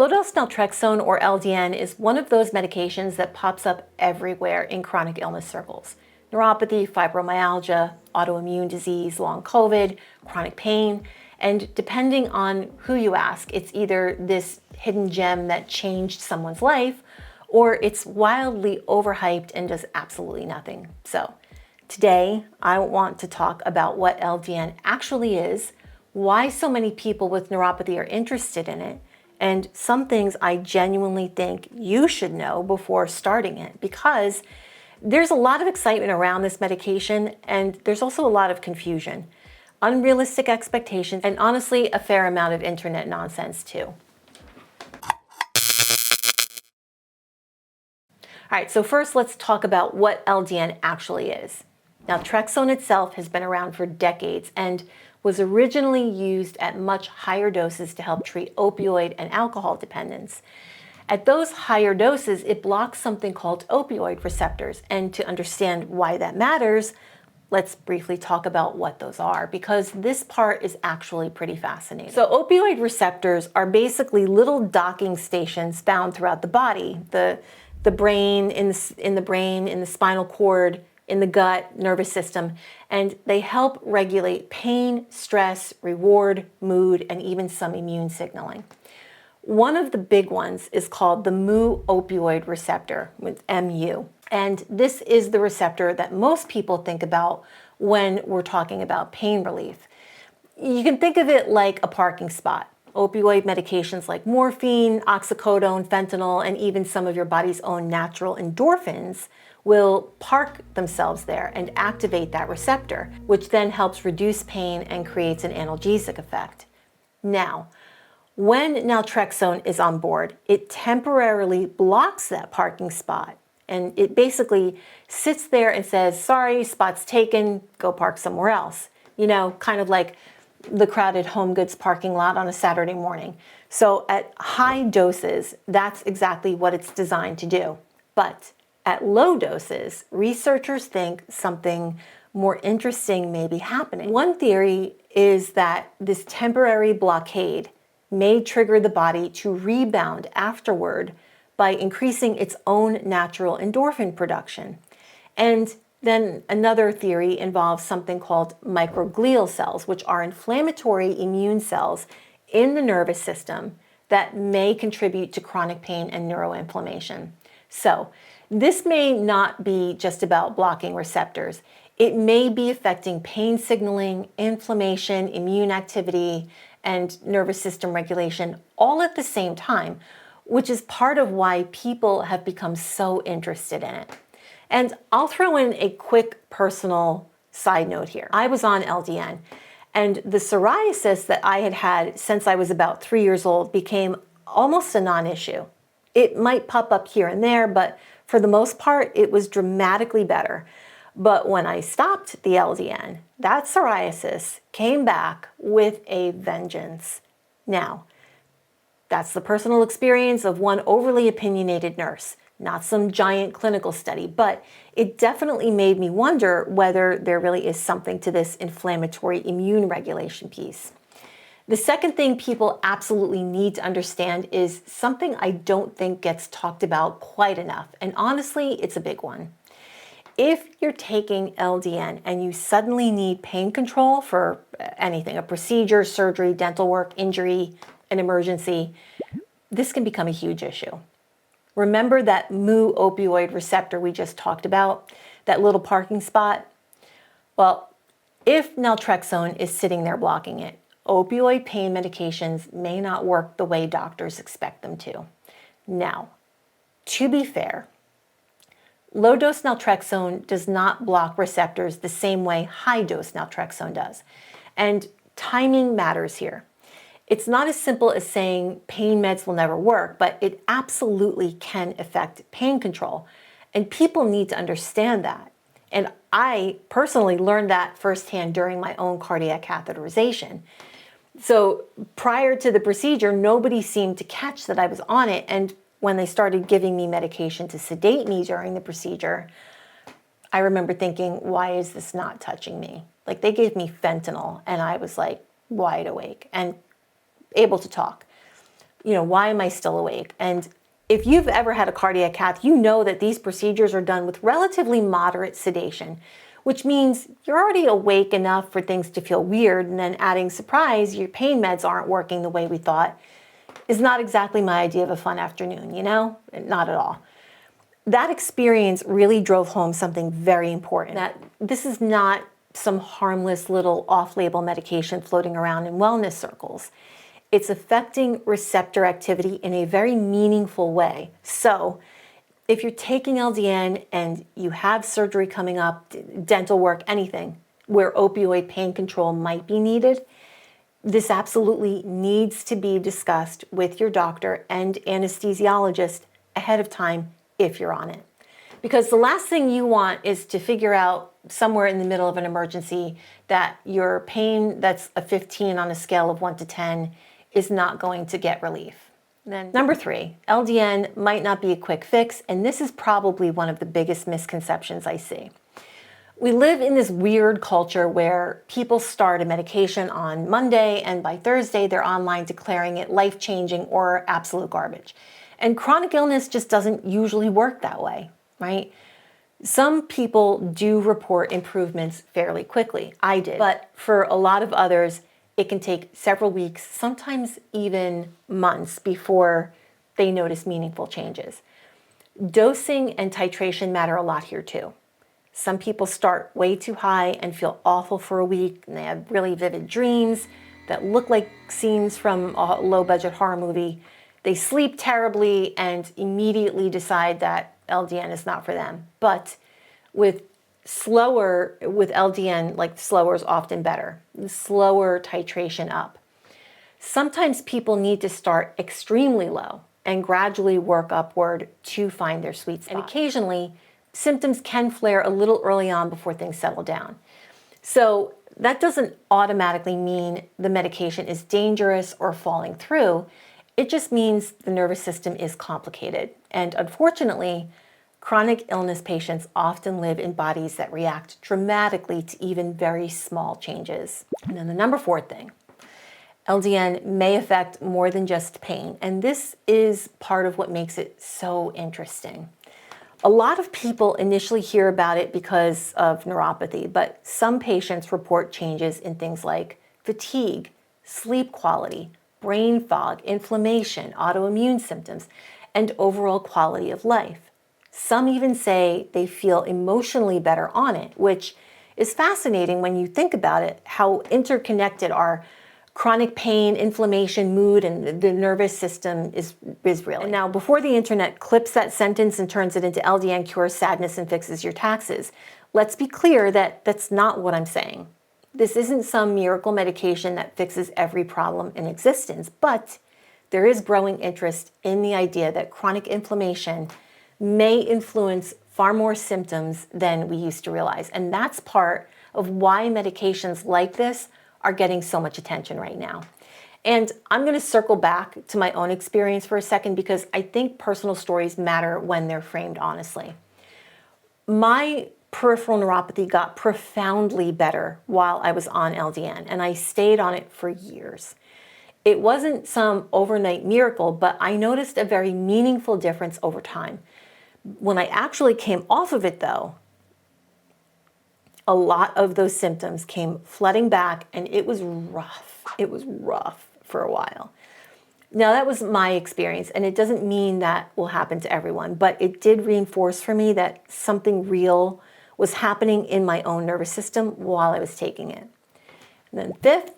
Low dose naltrexone, or LDN, is one of those medications that pops up everywhere in chronic illness circles. Neuropathy, fibromyalgia, autoimmune disease, long COVID, chronic pain, and depending on who you ask, it's either this hidden gem that changed someone's life, or it's wildly overhyped and does absolutely nothing. So today, I want to talk about what LDN actually is, why so many people with neuropathy are interested in it, and some things I genuinely think you should know before starting it, because there's a lot of excitement around this medication and there's also a lot of confusion, unrealistic expectations, and honestly, a fair amount of internet nonsense too. All right, so first let's talk about what LDN actually is. Now, naltrexone itself has been around for decades and was originally used at much higher doses to help treat opioid and alcohol dependence. At those higher doses, it blocks something called opioid receptors. And to understand why that matters, let's briefly talk about what those are, because this part is actually pretty fascinating. So opioid receptors are basically little docking stations found throughout the body, the brain, in the spinal cord, in the gut, nervous system, and they help regulate pain, stress, reward, mood, and even some immune signaling. One of the big ones is called the mu opioid receptor, with MU. And this is the receptor that most people think about when we're talking about pain relief. You can think of it like a parking spot. Opioid medications like morphine, oxycodone, fentanyl, and even some of your body's own natural endorphins will park themselves there and activate that receptor, which then helps reduce pain and creates an analgesic effect. Now, when naltrexone is on board, it temporarily blocks that parking spot. And it basically sits there and says, sorry, spot's taken, go park somewhere else. You know, kind of like the crowded Home Goods parking lot on a Saturday morning. So at high doses, that's exactly what it's designed to do. But at low doses, researchers think something more interesting may be happening. One theory is that this temporary blockade may trigger the body to rebound afterward by increasing its own natural endorphin production. And then another theory involves something called microglial cells, which are inflammatory immune cells in the nervous system that may contribute to chronic pain and neuroinflammation. So this may not be just about blocking receptors. It may be affecting pain signaling, inflammation, immune activity, and nervous system regulation all at the same time, which is part of why people have become so interested in it. And I'll throw in a quick personal side note here. I was on LDN, and the psoriasis that I had had since I was about 3 years old became almost a non-issue. It might pop up here and there, but for the most part, it was dramatically better. But when I stopped the LDN, that psoriasis came back with a vengeance. Now, that's the personal experience of one overly opinionated nurse, not some giant clinical study, but it definitely made me wonder whether there really is something to this inflammatory immune regulation piece. The second thing people absolutely need to understand is something I don't think gets talked about quite enough, and honestly, it's a big one. If you're taking LDN and you suddenly need pain control for anything, a procedure, surgery, dental work, injury, an emergency, this can become a huge issue. Remember that mu opioid receptor we just talked about, that little parking spot? Well, if naltrexone is sitting there blocking it, opioid pain medications may not work the way doctors expect them to. Now, to be fair, low-dose naltrexone does not block receptors the same way high-dose naltrexone does. And timing matters here. It's not as simple as saying pain meds will never work, but it absolutely can affect pain control. And people need to understand that. And I personally learned that firsthand during my own cardiac catheterization. So prior to the procedure, nobody seemed to catch that I was on it. And when they started giving me medication to sedate me during the procedure, I remember thinking, why is this not touching me? Like, they gave me fentanyl and I was like wide awake and able to talk. why am I still awake? And if you've ever had a cardiac cath, you know that these procedures are done with relatively moderate sedation, which means you're already awake enough for things to feel weird, and then adding surprise, your pain meds aren't working the way we thought, is not exactly my idea of a fun afternoon, Not at all. That experience really drove home something very important, that this is not some harmless little off-label medication floating around in wellness circles. It's affecting receptor activity in a very meaningful way. So if you're taking LDN and you have surgery coming up, dental work, anything, where opioid pain control might be needed, this absolutely needs to be discussed with your doctor and anesthesiologist ahead of time if you're on it. Because the last thing you want is to figure out somewhere in the middle of an emergency that your pain that's a 15 on a scale of 1 to 10 is not going to get relief. Then number 3, LDN might not be a quick fix, and this is probably one of the biggest misconceptions I see. We live in this weird culture where people start a medication on Monday and by Thursday they're online declaring it life-changing or absolute garbage. And chronic illness just doesn't usually work that way, right? Some people do report improvements fairly quickly. I did. But for a lot of others, it can take several weeks, sometimes even months before they notice meaningful changes. Dosing and titration matter a lot here too. Some people start way too high and feel awful for a week, and they have really vivid dreams that look like scenes from a low-budget horror movie. They sleep terribly and immediately decide that LDN is not for them. But with LDN, like slower is often better. Slower titration up. Sometimes people need to start extremely low and gradually work upward to find their sweet spot. And occasionally, symptoms can flare a little early on before things settle down. So that doesn't automatically mean the medication is dangerous or falling through. It just means the nervous system is complicated. And unfortunately, chronic illness patients often live in bodies that react dramatically to even very small changes. And then the number 4 thing, LDN may affect more than just pain. And this is part of what makes it so interesting. A lot of people initially hear about it because of neuropathy, but some patients report changes in things like fatigue, sleep quality, brain fog, inflammation, autoimmune symptoms, and overall quality of life. Some even say they feel emotionally better on it, which is fascinating when you think about it, how interconnected our chronic pain, inflammation, mood, and the nervous system is really. And now, before the internet clips that sentence and turns it into LDN cures sadness and fixes your taxes, let's be clear that that's not what I'm saying. This isn't some miracle medication that fixes every problem in existence, but there is growing interest in the idea that chronic inflammation may influence far more symptoms than we used to realize. And that's part of why medications like this are getting so much attention right now. And I'm going to circle back to my own experience for a second because I think personal stories matter when they're framed honestly. My peripheral neuropathy got profoundly better while I was on LDN, and I stayed on it for years. It wasn't some overnight miracle, but I noticed a very meaningful difference over time. When I actually came off of it, though, a lot of those symptoms came flooding back, and it was rough. It was rough for a while. Now, that was my experience, and it doesn't mean that will happen to everyone, but it did reinforce for me that something real was happening in my own nervous system while I was taking it. And then 5th,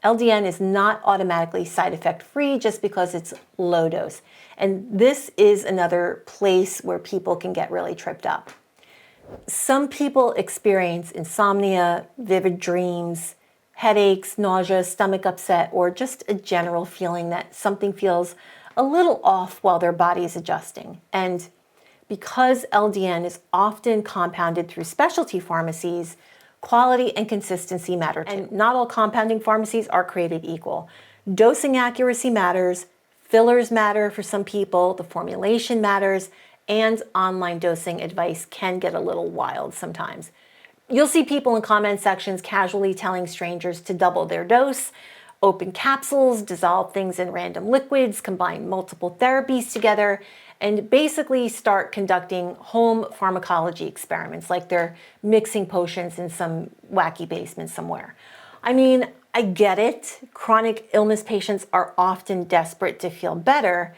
LDN is not automatically side effect free just because it's low dose. And this is another place where people can get really tripped up. Some people experience insomnia, vivid dreams, headaches, nausea, stomach upset, or just a general feeling that something feels a little off while their body is adjusting. And because LDN is often compounded through specialty pharmacies, quality and consistency matter too. And not all compounding pharmacies are created equal. Dosing accuracy matters, fillers matter for some people, the formulation matters, and online dosing advice can get a little wild sometimes. You'll see people in comment sections casually telling strangers to double their dose open capsules, dissolve things in random liquids, combine multiple therapies together, and basically start conducting home pharmacology experiments like they're mixing potions in some wacky basement somewhere. I mean, I get it. Chronic illness patients are often desperate to feel better,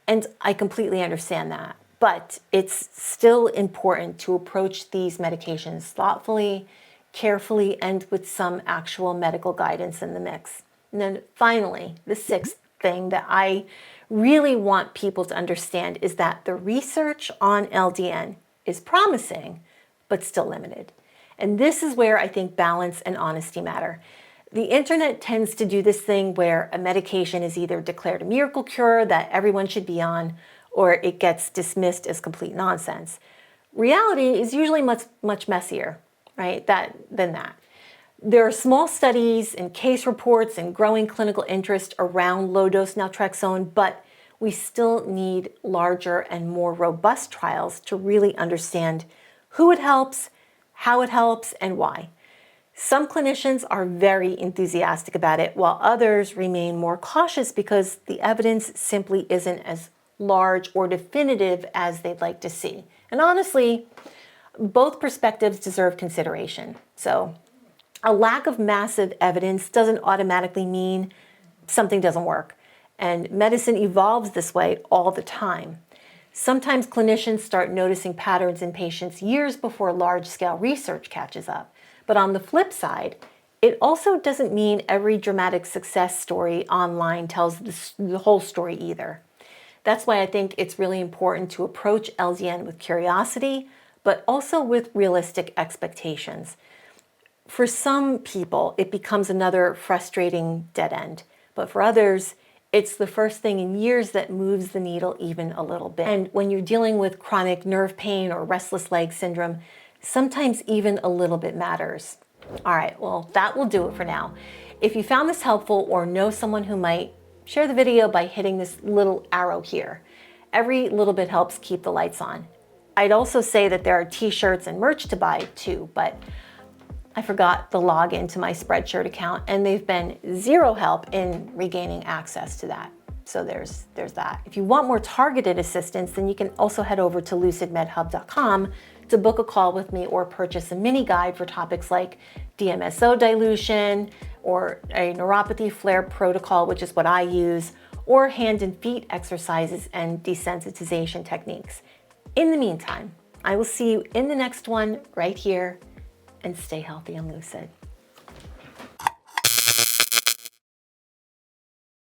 and I completely understand that. But it's still important to approach these medications thoughtfully, carefully, and with some actual medical guidance in the mix. And then finally, the sixth thing that I really want people to understand is that the research on LDN is promising, but still limited. And this is where I think balance and honesty matter. The internet tends to do this thing where a medication is either declared a miracle cure that everyone should be on, or it gets dismissed as complete nonsense. Reality is usually much messier, right, than that. There are small studies and case reports and growing clinical interest around low-dose naltrexone, but we still need larger and more robust trials to really understand who it helps, how it helps, and why. Some clinicians are very enthusiastic about it, while others remain more cautious because the evidence simply isn't as large or definitive as they'd like to see. And honestly, both perspectives deserve consideration. So a lack of massive evidence doesn't automatically mean something doesn't work. And medicine evolves this way all the time. Sometimes clinicians start noticing patterns in patients years before large-scale research catches up. But on the flip side, it also doesn't mean every dramatic success story online tells the whole story either. That's why I think it's really important to approach LDN with curiosity, but also with realistic expectations. For some people, it becomes another frustrating dead end, but for others, it's the first thing in years that moves the needle even a little bit. And when you're dealing with chronic nerve pain or restless leg syndrome, sometimes even a little bit matters. All right, well, that will do it for now. If you found this helpful or know someone who might, share the video by hitting this little arrow here. Every little bit helps keep the lights on. I'd also say that there are t-shirts and merch to buy too, but I forgot the login to my Spreadshirt account, and they've been zero help in regaining access to that. So there's that. If you want more targeted assistance, then you can also head over to lucidmedhub.com to book a call with me or purchase a mini guide for topics like DMSO dilution or a neuropathy flare protocol, which is what I use, or hand and feet exercises and desensitization techniques. In the meantime, I will see you in the next one right here, and stay healthy and lucid.